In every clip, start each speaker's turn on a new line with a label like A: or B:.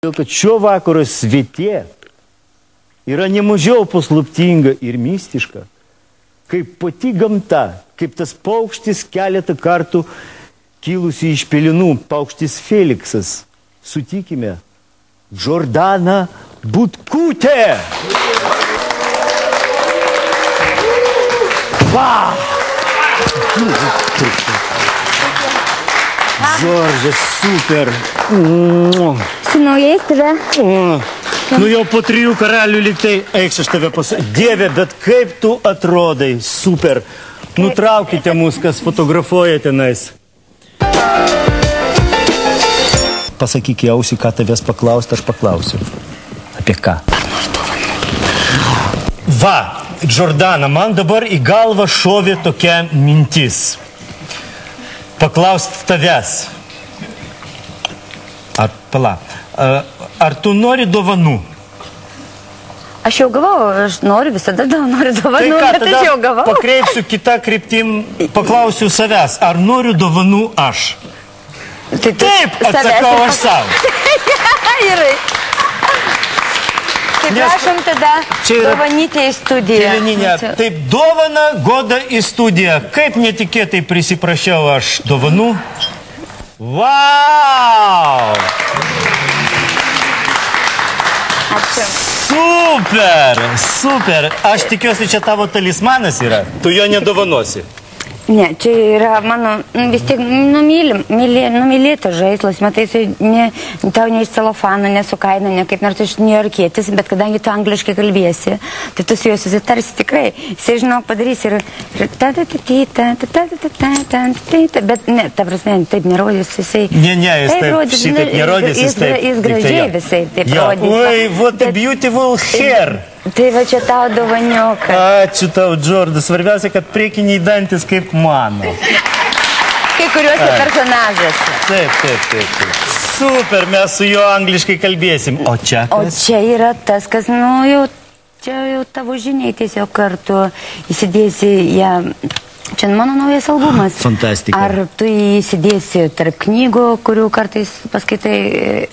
A: Todėl, kad šio vakaro svietė yra nemažiau paslaptinga ir mistiška, kaip pati gamta, kaip tas paukštis keletą kartų kilusi iš pelinų, paukštis Feliksas. Sutikime, Džordana Butkutė. Va! Žoržė, super.
B: Su naujais tave.
A: Nu jau po 3 karalių liktai, eikš aš tave pasakysiu. Dieve, bet kaip tu atrodai, super. Nutraukite mus, kas fotografuoja tenais. Pasakyk į ausį, ką tavęs paklausti, aš paklausiu. Apie ką? Va, Džordana, man dabar į galvą šovė tokia mintis. Paklausti tavęs. Ar tu nori dovanų?
B: Aš jau gavau, aš noriu visada noriu dovanų, bet aš jau gavau.
A: Pakreipsiu kitą kryptim, paklausiu savęs, ar noriu dovanų aš? Taip, atsakau aš savo.
B: Gerai. Tai prašom tada dovanyti į studiją.
A: Taip, dovana Goda į studiją. Kaip netikėtai prisiprašiau aš dovanų? Vau!
B: Ačiū.
A: Super, super. Aš tikiuosi, čia tavo talismanas yra. Tu jo nedovanosi.
B: Ne, čia yra mano, vis tiek, numylėtas žaislas, matai, tau ne iš celofano, ne su kaina, ne kaip nors iš niujorkietis, bet kadangi tu angliškai kalbėsi, tai tu su juo susitarsi tikrai. Jisai, žinok, padarys ir bet ne, ta prasme, taip nerodys jisai.
A: Ne, jis taip šitaip nerodys, jis taip.
B: Jis gražiai visai taip rodys.
A: Oi, what a beautiful hair.
B: Tai va čia tau dovanioka.
A: Ačiū tau, Džordas. Svarbiausia, kad priekiniai dantis kaip mano.
B: Kai kuriuose personažuose.
A: Taip. Super, mes su juo angliškai kalbėsim. O čia kas?
B: O čia yra tas, kas, čia jau tavo žiniai tiesiog kartu įsidėsi ją. Čia mano naujas albumas.
A: Fantastika.
B: Ar tu įsidėsi tarp knygų, kurių kartais paskaitai,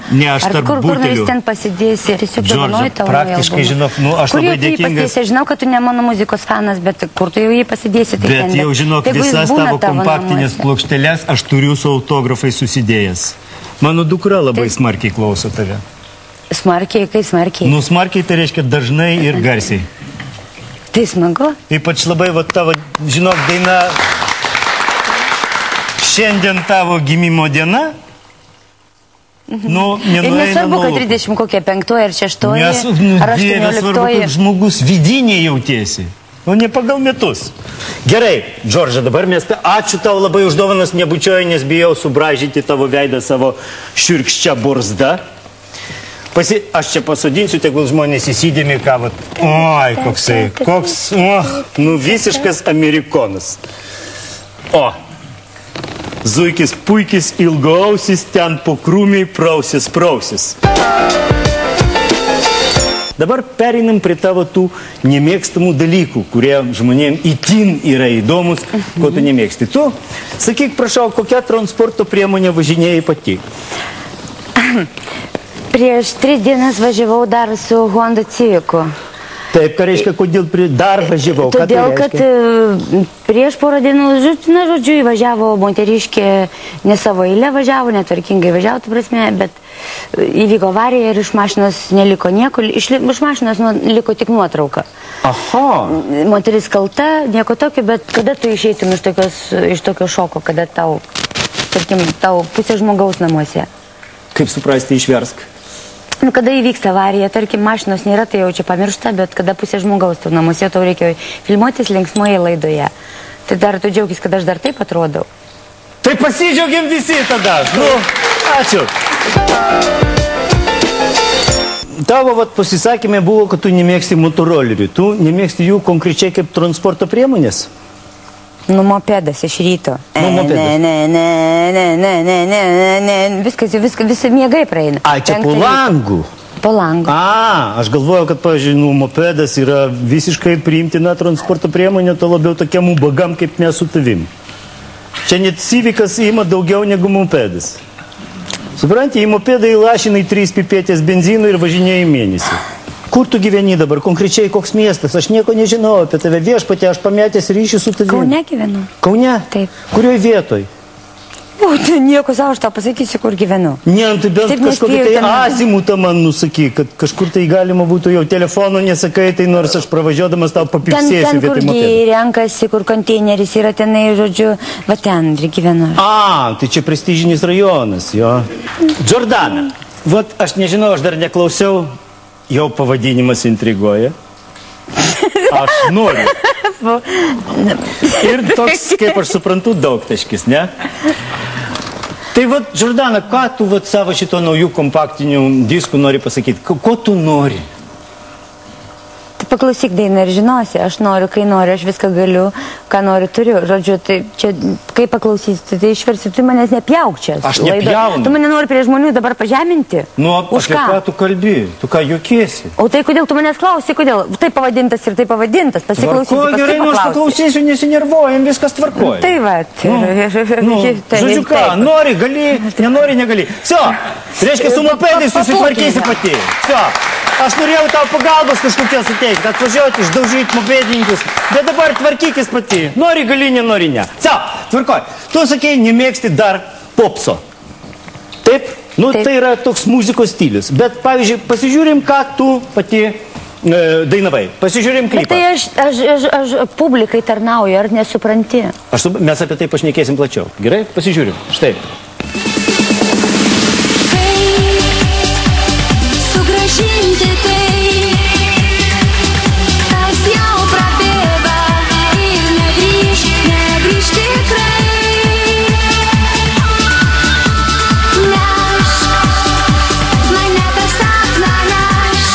A: Ne, aš tarp
B: kur
A: butelių.
B: nors ten pasidėsi. Tiesiog dovanoju tavo naują albumą.
A: Praktiškai, žinok, aš labai dėkingas.
B: Žinau, kad tu ne mano muzikos fanas, bet kur tu jau jį pasidėsi.
A: Bet jau, žinok, visas tavo kompaktinės plokšteles aš turiu su autografai susidėjęs. Mano dukra labai smarkiai klauso tave.
B: Smarkiai, kaip smarkiai?
A: Nu, smarkiai tai reiškia dažnai ir garsiai.
B: Tai smagu.
A: Ypač labai, tavo, žinok, daina Šiandien tavo gimimo diena. Nu,
B: ir nesvarbu, kad 35 ar 6 ar 18.
A: Svarbu, kad žmogus vidinė jautiesi. O ne pagal metus. Gerai, Džordža, dabar mes... Ačiū tau labai už dovanas, nebučioju, nes bijau subražyti tavo veidą savo šiurkščią burzdą. Aš čia pasodinsiu, tegul žmonės įsidėmi, ką vat... Oi, koksai, nu visiškas amerikonas. O, zuikis puikis, ilgoausis, ten po krūmiai prausis. Dabar pereinam prie tavo tų nemėgstamų dalykų, kurie žmonėm itin yra įdomus, ko tu nemėgsti. Tu, sakyk, prašau, kokią transporto priemonę važinėjai pati?
B: Prieš 3 dienas važiavau dar su Honda Civicu.
A: Taip, ką reiškia, kodėl dar važiavau?
B: Todėl, kad prieš porą dienų, žodžiu, įvažiavo moteriškė, ne savo eilę važiavo, netvarkingai važiavo, tu prasme, bet įvyko avarija ir iš mašinos neliko nieko, iš mašinos liko tik nuotrauka.
A: Aha.
B: Moteris kalta, nieko tokio, bet kada tu išeitum iš tokio šoko, kada tau pusė žmogaus namuose?
A: Kaip suprasti, išversk?
B: Kada įvyksta avarija, tarkim, mašinos nėra, tai jau čia pamiršta, bet kada pusė žmogaus tau namuose, tau reikia filmuotis linksmoje laidoje. Tai dar tu džiaugis, kad aš dar taip atrodau.
A: Tai pasidžiaugiam visi tada. Nu, ačiū. Tavo pasisakymė buvo, kad tu nemėgsti motorolerių. Tu nemėgsti jų konkrečiai kaip transporto priemonės?
B: Nu, mopedas iš ryto.
A: Nu, mopedas.
B: Ne. Viskas, visi miegai praeina.
A: A, čia po langų?
B: Po langų.
A: A, aš galvoju, kad, pavyzdžiui, mopedas yra visiškai priimtina transporto priemonė, to labiau tokiam ubagam, kaip mes su tavim. Čia net Civicas ima daugiau negu mopedas. Supranti, į mopedą įlašinai 3 pipetės benzinų ir važinėjai mėnesį. Kur tu gyveni dabar, konkrečiai koks miestas? Aš nieko nežinau apie tave, viešpatė, aš pametęs ryšį su tavimi.
B: Kaune gyvenu.
A: Kaune?
B: Taip.
A: Kurioj vietoj?
B: O, tai nieko savo, aš tau pasakysiu, kur gyvenu.
A: Ne, tai bent
B: Taip
A: kažkokį
B: nespėjau
A: tai
B: ten-
A: azimutą man nusakyk, kad kažkur tai galima būtų jau telefono nesakai, tai nors aš pravažiuodamas tau
B: Ten,
A: papipsėsiu
B: kur
A: vietoj mopedo.
B: renkasi, kur konteineris yra tenai, žodžiu, va ten ir gyvenu.
A: A, tai čia prestižinis rajonas, jo. Jordana, vat aš nežinau, aš dar neklausiau, jau pavadinimas intriguoja. Aš noriu. Ir toks, kaip aš suprantu, daugtaškis, ne? Tai vat, Jordana, ką tu vat savo šito naujų kompaktinių diskų nori pasakyti? Ko tu nori?
B: Tai paklausyk dainą ir žinosi, aš noriu, kai noriu, aš viską galiu, ką noriu turiu. Žodžiu, tai čia, kai paklausysi, tai išversi, tu manęs nepjauk čia.
A: Aš
B: laido.
A: nepjaunu.
B: Tu mane nori prie žmonių dabar pažeminti?
A: Nu,
B: Už
A: apie ką tu kalbi? Tu ką juokiesi?
B: O tai kodėl tu manęs klausi, kodėl? Tai pavadintas ir tai pavadintas, pasiklausysi,
A: Tvarko, gerai, nu aš
B: paklausi.
A: paklausysiu, nesinervuojam, viskas tvarkoja.
B: Tai va,
A: Žodžiu ką, nori, gali, nenori, negali. Все, reiškia, su mopedais susitvarkysi pati. Все, aš norėjau tau pagalbos kažkokios suteikti, atvažiuoti, išdaužyti mopedininkus, bet dabar tvarkykis pati. Nori, gali, nenori, ne. Все, tvarkoj. Tu sakei, nemėgsti dar popso. Taip? Nu,
B: Taip.
A: tai yra toks muzikos stilius. Bet, pavyzdžiui, pasižiūrim, ką tu pati dainavai. Pasižiūrim
B: Bet
A: klipą.
B: tai aš publikai tarnauju, ar nesupranti?
A: Mes apie tai pašnekėsim plačiau. Gerai? Pasižiūrim. Štai.
C: Sugrąžinti tai, kas jau prabėga ir negrįž tikrai. Neš mane per sapną, neš,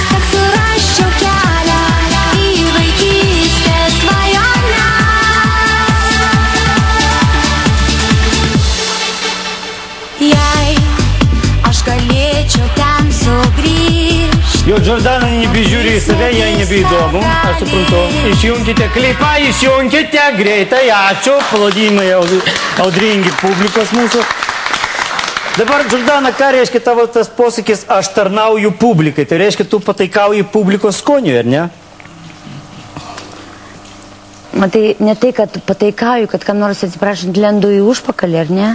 C: kad surasčiau kelią į vaikystės svajonę. Jei aš galėčiau ten sugrįžti.
A: Jo, Jordana nebežiūri į save, jai nebeįdomu. Aš suprantu. Išjunkite klipą, išjunkite greitai. Ačiū. Palodimai audringi publikos mūsų. Dabar, Jordana, ką reiškia tavo tas posakis, aš tarnauju publikai? Tai reiškia, tu pataikauji publikos skoniui, ar ne?
B: Matai, ne tai, kad pataikauju, kad kam nors atsiprašant lendu į užpakalį, ar ne?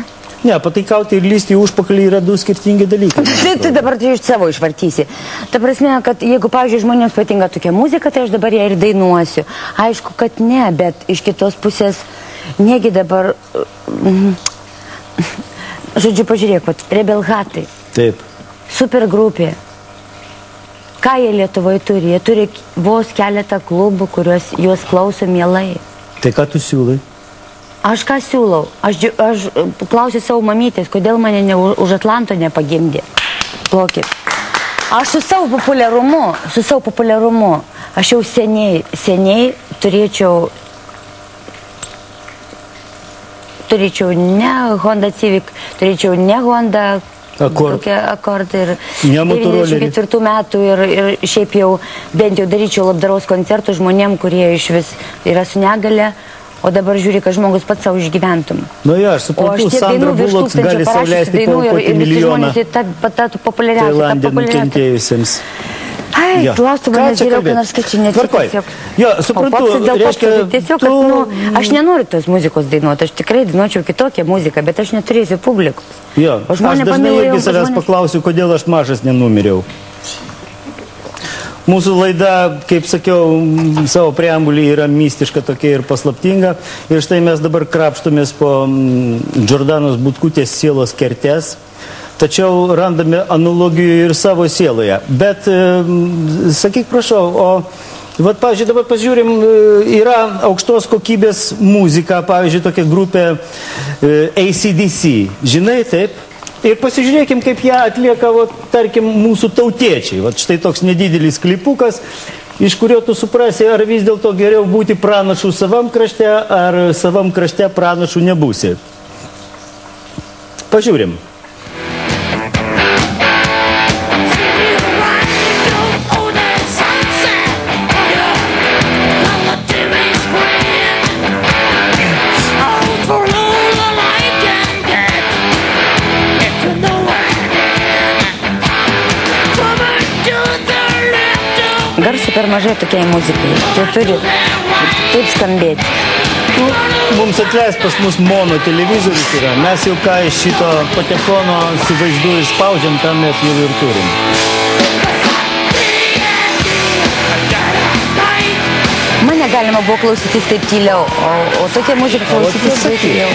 A: Ne, pataikauti ir lysti į užpakalį yra du skirtingi dalykai.
B: Tai dabar tai iš savo išvartysi. Ta prasme, kad jeigu, pavyzdžiui, žmonėms patinka tokia muzika, tai aš dabar ją ir dainuosiu. Aišku, kad ne, bet iš kitos pusės, negi dabar... Žodžiu, pažiūrėk, pat, Rebel Hatai,
A: Taip.
B: super grupė. Ką jie Lietuvoje turi? Jie turi vos keletą klubų, kuriuos juos klauso mielai.
A: Tai ką tu siūlai?
B: Aš ką siūlau? Aš klausiu savo mamytės, kodėl mane už Atlanto nepagimdė. Plokit. Aš su savo populiarumu, aš jau seniai turėčiau ne Honda Civic, turėčiau ne Honda Accord ir
A: Ne Motorolerį.
B: 94 metų ir šiaip jau bent jau daryčiau labdaros koncertų žmonėm, kurie iš vis yra su negale. O dabar žiūri, kad žmogus pats savo išgyventum.
A: Nu jo, aš suprantu, Sandra Bullock gali sau leisti paaukoti milijoną Tailandė nukentėjusiems.
B: Ai,
A: Jo.
B: klaustu
A: Ką
B: mane
A: čia
B: geriau,
A: kalbėt?
B: kad nors skaičiai ne
A: Tvarkoj.
B: tiesiog.
A: Jo, suprantu, reiškia,
B: tiesiog,
A: tu-
B: kad, aš nenoriu tos muzikos dainuoti, aš tikrai dainuočiau kitokią muziką, bet aš neturėsiu publikos.
A: Jo,
B: O
A: aš
B: žmonės
A: dažnai
B: pamilėjo,
A: irgi savęs
B: žmonės-
A: paklausiu, kodėl aš mažas nenumiriau. Mūsų laida, kaip sakiau, savo preambulį yra mistiška tokia ir paslaptinga. Ir štai mes dabar krapštomės po Jordanos Butkutės sielos kertes. Tačiau randame analogijų ir savo sieloje. Bet, sakyk, prašau, o, vat, pavyzdžiui, dabar pažiūrim, yra aukštos kokybės muzika, pavyzdžiui, tokia grupė AC/DC. Žinai, taip? Ir pasižiūrėkim, kaip ją atlieka, vat, tarkim, mūsų tautiečiai. Vat štai toks nedidelis klipukas, iš kurio tu suprasi, ar vis dėlto geriau būti pranašų savam krašte, ar savam krašte pranašų nebūsi. Pažiūrim.
B: esi per mažai tokiai muzikai. Tai turi taip skambėti.
A: Nu, mums atleis pas mus mono televizorius yra. Mes jau ką iš šito patefono su vaizdu išspaudžiam, tam mes jau ir turim.
B: Mane galima buvo klausytis taip tyliau, o tokia muzika klausytis taip tyliau.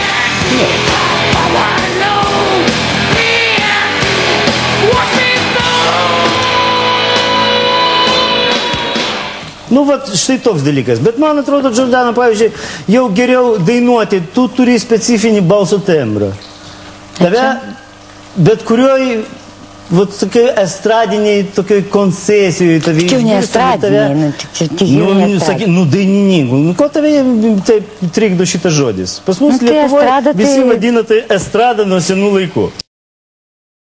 A: Nu, vat, štai toks dalykas. Bet man atrodo, Džordana, pavyzdžiui, jau geriau dainuoti, tu turi specifinį balso tembrą. Tave, bet kurioj, vat, tokioj estradiniai, tokioj koncesijoj, tave
B: Čia ne estradiniai, tik jau ne estradiniai.
A: Nu, dainininkų. Nu, ko tave taip trikdo šitas žodis? Pas mus
B: Nu, tai
A: Lietuvoje
B: estrada,
A: visi
B: tai-
A: vadina tai estrada nuo senų laikų.